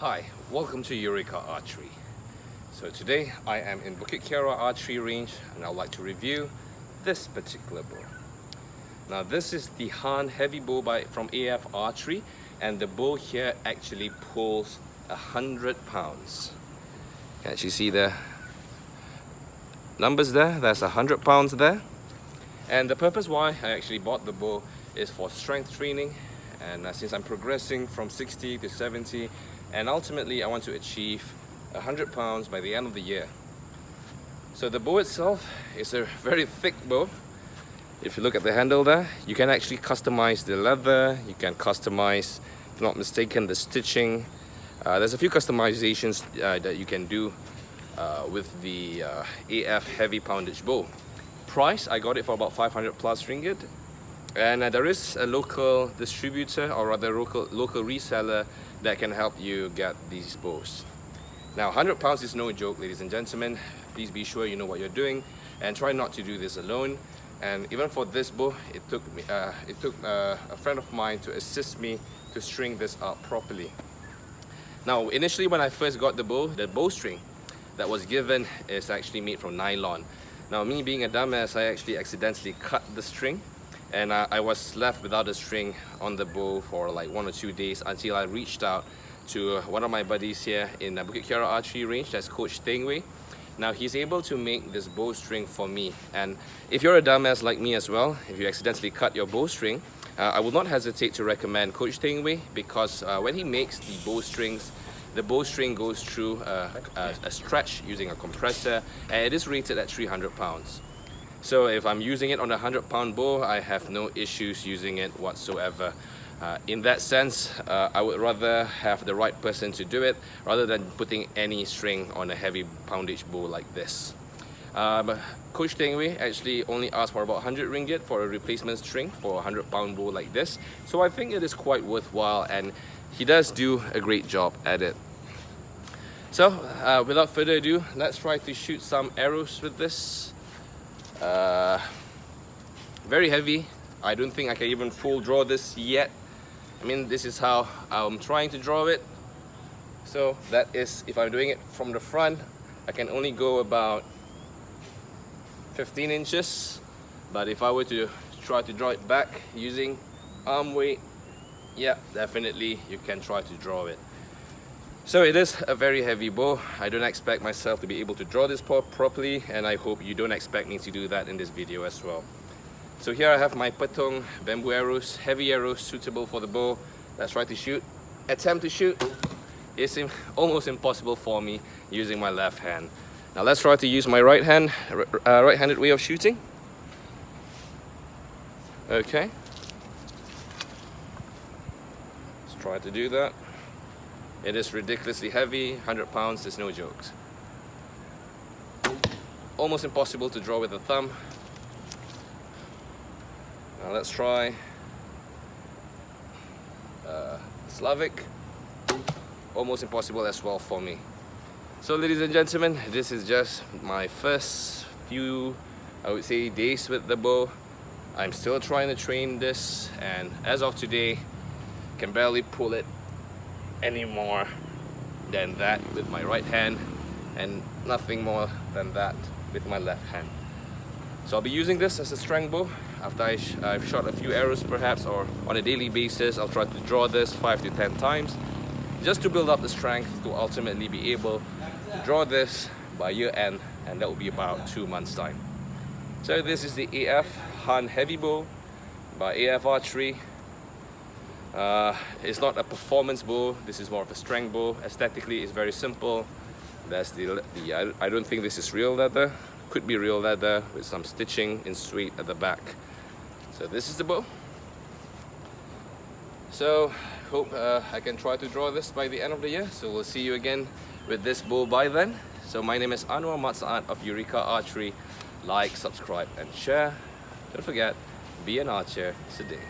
Hi, welcome to Eureka Archery. So today I am in Eureka Archery range and I'd like to review this particular bow. Now this is the Han heavy bow from AF Archery, and the bow here actually pulls 100 pounds. You can actually see the numbers there, that's 100 pounds there. And the purpose why I actually bought the bow is for strength training, and since I'm progressing from 60 to 70, and ultimately I want to achieve 100 pounds by the end of the year. So the bow itself is a very thick bow. If you look at the handle there, you can actually customize the leather, you can customize, if I'm not mistaken, the stitching. There's a few customizations that you can do with the AF heavy poundage bow. Price, I got it for about 500 plus ringgit. And there is a local distributor, or rather local reseller, that can help you get these bows. Now 100 pounds is no joke, ladies and gentlemen. Please be sure you know what you're doing and try not to do this alone. And even for this bow, it took a friend of mine to assist me to string this up properly. Now initially when I first got the bowstring that was given is actually made from nylon. Now me being a dumbass, I actually accidentally cut the string, and I was left without a string on the bow for like 1 or 2 days until I reached out to one of my buddies here in Eureka Archery range, that's Coach Tengwei. Now he's able to make this bowstring for me, and if you're a dumbass like me as well, if you accidentally cut your bowstring, I will not hesitate to recommend Coach Tengwei, because when he makes the bowstrings, the bowstring goes through a stretch using a compressor, and it is rated at 300 pounds. So if I'm using it on a 100-pound bow, I have no issues using it whatsoever. In that sense, I would rather have the right person to do it rather than putting any string on a heavy poundage bow like this. But Coach Tengwei actually only asked for about 100 ringgit for a replacement string for a 100-pound bow like this. So I think it is quite worthwhile, and he does do a great job at it. So without further ado, let's try to shoot some arrows with this. Very heavy. I don't think I can even full draw this yet. I mean, this is how I'm trying to draw it. So that is, if I'm doing it from the front, I can only go about 15 inches. But if I were to try to draw it back using arm weight, yeah, definitely you can try to draw it. So it is a very heavy bow. I don't expect myself to be able to draw this properly, and I hope you don't expect me to do that in this video as well. So here I have my petung bamboo arrows, heavy arrows suitable for the bow. Let's try to shoot. Attempt to shoot. It's almost impossible for me using my left hand. Now let's try to use my right-handed way of shooting. Okay. Let's try to do that. It is ridiculously heavy, 100 pounds is no jokes. Almost impossible to draw with the thumb. Now let's try Slavic. Almost impossible as well for me. So ladies and gentlemen, this is just my first few, I would say, days with the bow. I'm still trying to train this, and as of today, can barely pull it any more than that with my right hand, and nothing more than that with my left hand. So I'll be using this as a strength bow. After I've shot a few arrows perhaps, or on a daily basis, I'll try to draw this 5 to 10 times just to build up the strength to ultimately be able to draw this by year end, and that will be about 2 months time. So this is the AF Han heavy bow by AF Archery. It's not a performance bow, this is more of a strength bow. Aesthetically, it's very simple. That's I don't think this is real leather. Could be real leather with some stitching in suede at the back. So this is the bow. So hope I can try to draw this by the end of the year. So we'll see you again with this bow by then. So my name is Anwar Matsaan of Eureka Archery. Like, subscribe and share. Don't forget, be an archer today.